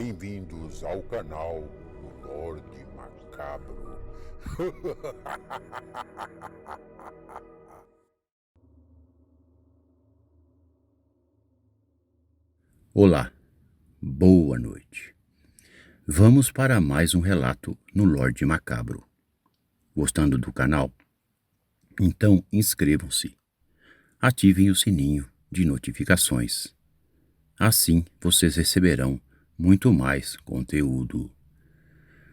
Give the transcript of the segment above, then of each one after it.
Bem-vindos ao canal do Lorde Macabro. Olá, boa noite. Vamos para mais um relato no Lorde Macabro. Gostando do canal? Então inscrevam-se. Ativem o sininho de notificações. Assim vocês receberão muito mais conteúdo.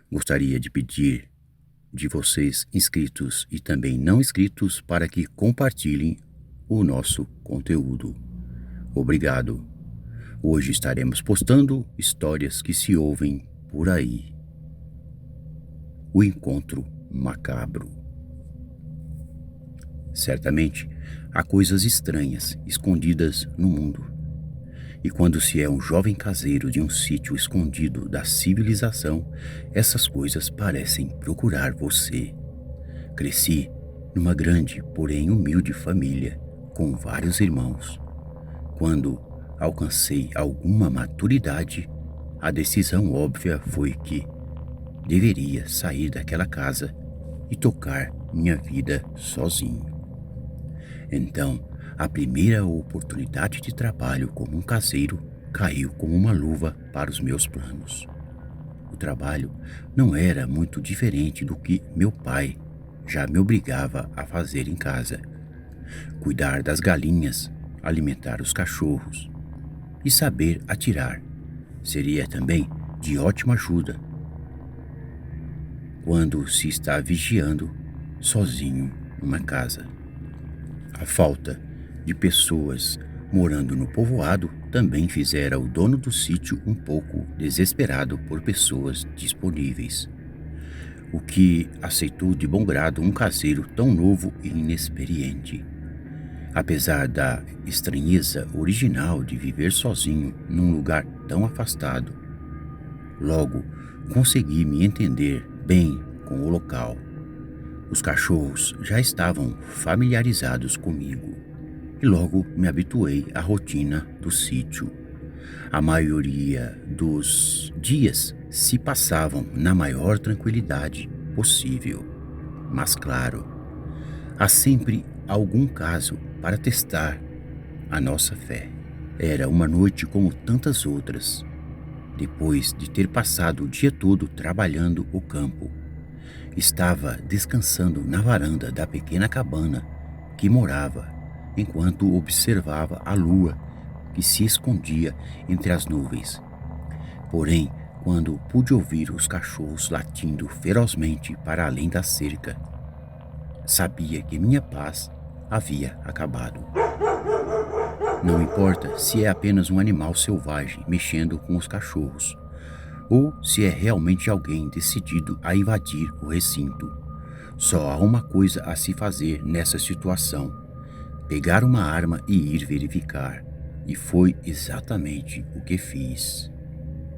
Gostaria de pedir de vocês inscritos e também não inscritos para que compartilhem o nosso conteúdo. Obrigado. Hoje estaremos postando histórias que se ouvem por aí. O encontro macabro. Certamente há coisas estranhas escondidas no mundo. E quando se é um jovem caseiro de um sítio escondido da civilização, essas coisas parecem procurar você. Cresci numa grande, porém humilde família, com vários irmãos. Quando alcancei alguma maturidade, a decisão óbvia foi que deveria sair daquela casa e tocar minha vida sozinho. Então, a primeira oportunidade de trabalho como um caseiro caiu como uma luva para os meus planos. O trabalho não era muito diferente do que meu pai já me obrigava a fazer em casa: cuidar das galinhas, alimentar os cachorros e saber atirar. Seria também de ótima ajuda quando se está vigiando sozinho numa casa. A falta de pessoas morando no povoado também fizera o dono do sítio um pouco desesperado por pessoas disponíveis, o que aceitou de bom grado um caseiro tão novo e inexperiente. Apesar da estranheza original de viver sozinho num lugar tão afastado, logo consegui me entender bem com o local. Os cachorros já estavam familiarizados comigo e logo me habituei à rotina do sítio. A maioria dos dias se passavam na maior tranquilidade possível. Mas claro, há sempre algum caso para testar a nossa fé. Era uma noite como tantas outras. Depois de ter passado o dia todo trabalhando o campo, estava descansando na varanda da pequena cabana que morava, enquanto observava a lua que se escondia entre as nuvens. Porém, quando pude ouvir os cachorros latindo ferozmente para além da cerca, sabia que minha paz havia acabado. Não importa se é apenas um animal selvagem mexendo com os cachorros, ou se é realmente alguém decidido a invadir o recinto. Só há uma coisa a se fazer nessa situação: pegar uma arma e ir verificar. E foi exatamente o que fiz.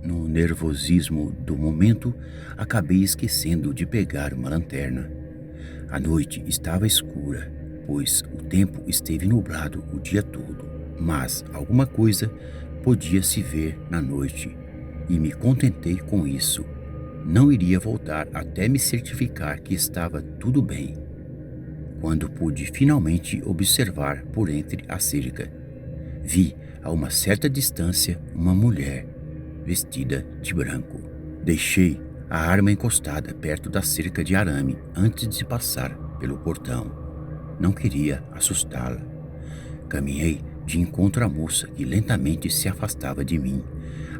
No nervosismo do momento, acabei esquecendo de pegar uma lanterna. A noite estava escura, pois o tempo esteve nublado o dia todo, mas alguma coisa podia se ver na noite. E me contentei com isso. Não iria voltar até me certificar que estava tudo bem. Quando pude finalmente observar por entre a cerca, vi a uma certa distância uma mulher vestida de branco. Deixei a arma encostada perto da cerca de arame antes de passar pelo portão. Não queria assustá-la. Caminhei de encontro à moça que lentamente se afastava de mim.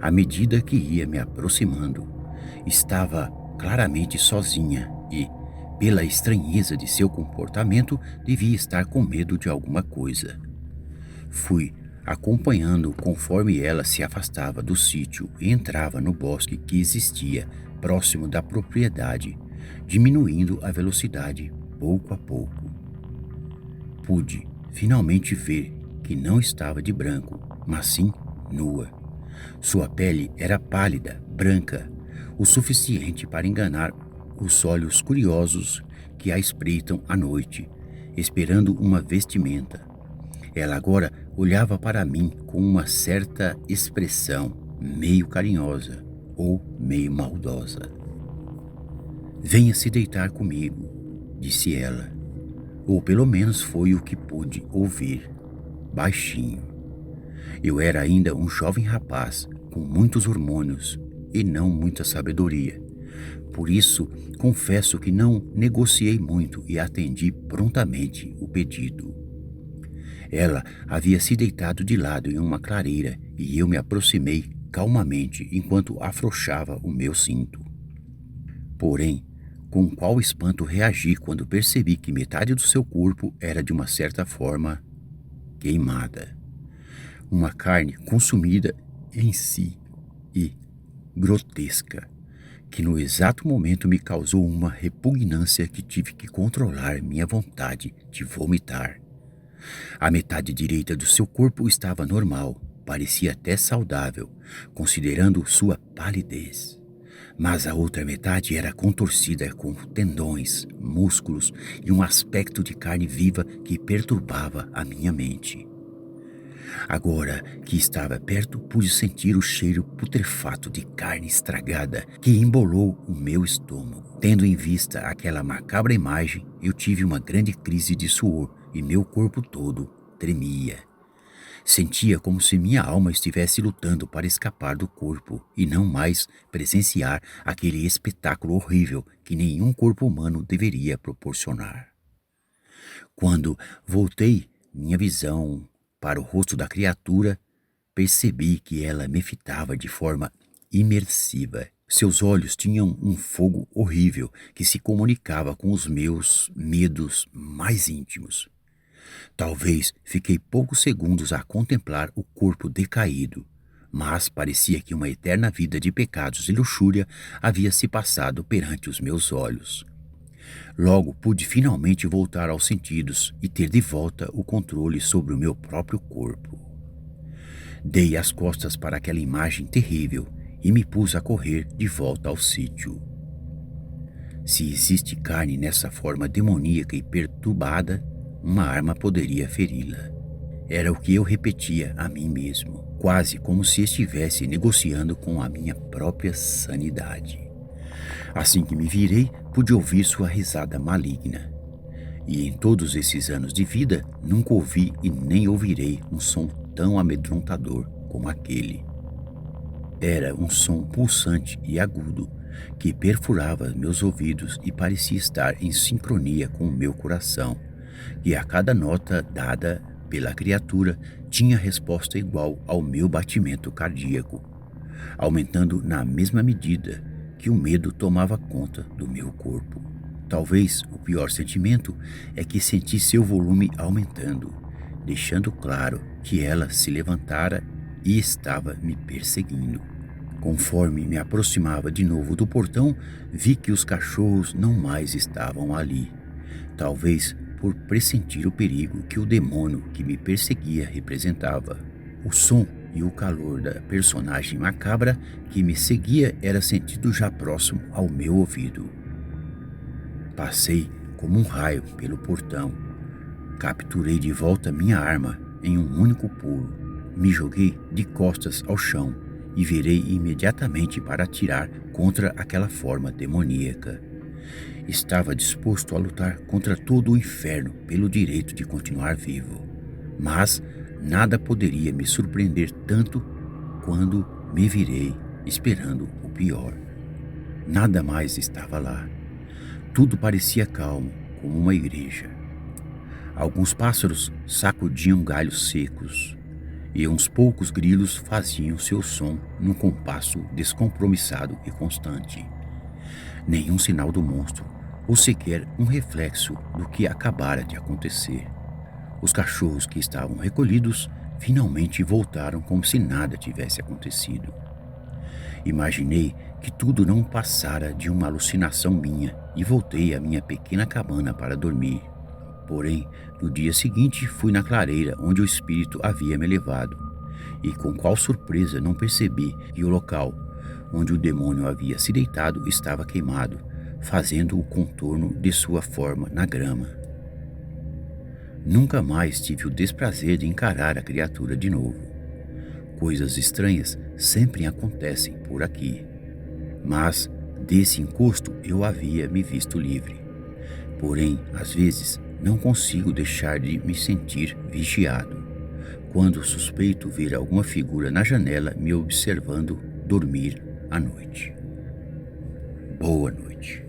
À medida que ia me aproximando, estava claramente sozinha e, pela estranheza de seu comportamento, devia estar com medo de alguma coisa. Fui acompanhando conforme ela se afastava do sítio e entrava no bosque que existia próximo da propriedade, diminuindo a velocidade pouco a pouco. Pude finalmente ver que não estava de branco, mas sim nua. Sua pele era pálida, branca, o suficiente para enganar os olhos curiosos que a espreitam à noite, esperando uma vestimenta. Ela agora olhava para mim com uma certa expressão meio carinhosa, ou meio maldosa. "Venha se deitar comigo", disse ela, ou pelo menos foi o que pude ouvir, baixinho. Eu era ainda um jovem rapaz, com muitos hormônios e não muita sabedoria. Por isso, confesso que não negociei muito e atendi prontamente o pedido. Ela havia se deitado de lado em uma clareira e eu me aproximei calmamente enquanto afrouxava o meu cinto. Porém, com qual espanto reagi quando percebi que metade do seu corpo era de uma certa forma queimada. Uma carne consumida em si e grotesca, que no exato momento me causou uma repugnância que tive que controlar minha vontade de vomitar. A metade direita do seu corpo estava normal, parecia até saudável, considerando sua palidez. Mas a outra metade era contorcida com tendões, músculos e um aspecto de carne viva que perturbava a minha mente. Agora que estava perto, pude sentir o cheiro putrefato de carne estragada que embolou o meu estômago. Tendo em vista aquela macabra imagem, eu tive uma grande crise de suor e meu corpo todo tremia. Sentia como se minha alma estivesse lutando para escapar do corpo e não mais presenciar aquele espetáculo horrível que nenhum corpo humano deveria proporcionar. Quando voltei minha visão para o rosto da criatura, percebi que ela me fitava de forma imersiva. Seus olhos tinham um fogo horrível que se comunicava com os meus medos mais íntimos. Talvez fiquei poucos segundos a contemplar o corpo decaído, mas parecia que uma eterna vida de pecados e luxúria havia se passado perante os meus olhos. Logo pude finalmente voltar aos sentidos e ter de volta o controle sobre o meu próprio corpo. Dei as costas para aquela imagem terrível e me pus a correr de volta ao sítio. Se existe carne nessa forma demoníaca e perturbada, uma arma poderia feri-la. Era o que eu repetia a mim mesmo, quase como se estivesse negociando com a minha própria sanidade. Assim que me virei, pude ouvir sua risada maligna. E em todos esses anos de vida, nunca ouvi e nem ouvirei um som tão amedrontador como aquele. Era um som pulsante e agudo, que perfurava meus ouvidos e parecia estar em sincronia com o meu coração, e a cada nota dada pela criatura tinha resposta igual ao meu batimento cardíaco, aumentando na mesma medida que o medo tomava conta do meu corpo. Talvez o pior sentimento é que senti seu volume aumentando, deixando claro que ela se levantara e estava me perseguindo. Conforme me aproximava de novo do portão, vi que os cachorros não mais estavam ali. Talvez por pressentir o perigo que o demônio que me perseguia representava. O som e o calor da personagem macabra que me seguia era sentido já próximo ao meu ouvido. Passei como um raio pelo portão. Capturei de volta minha arma em um único pulo. Me joguei de costas ao chão e virei imediatamente para atirar contra aquela forma demoníaca. Estava disposto a lutar contra todo o inferno pelo direito de continuar vivo. Mas nada poderia me surpreender tanto quando me virei esperando o pior. Nada mais estava lá. Tudo parecia calmo, como uma igreja. Alguns pássaros sacudiam galhos secos e uns poucos grilos faziam seu som num compasso descompromissado e constante. Nenhum sinal do monstro, ou sequer um reflexo do que acabara de acontecer. Os cachorros que estavam recolhidos finalmente voltaram como se nada tivesse acontecido. Imaginei que tudo não passara de uma alucinação minha e voltei à minha pequena cabana para dormir. Porém, no dia seguinte fui na clareira onde o espírito havia me levado, e com qual surpresa não percebi que o local onde o demônio havia se deitado estava queimado, fazendo o contorno de sua forma na grama. Nunca mais tive o desprazer de encarar a criatura de novo. Coisas estranhas sempre acontecem por aqui. mas desse encosto eu havia me visto livre. Porém, às vezes, não consigo deixar de me sentir vigiado, quando suspeito ver alguma figura na janela me observando dormir à noite. Boa noite.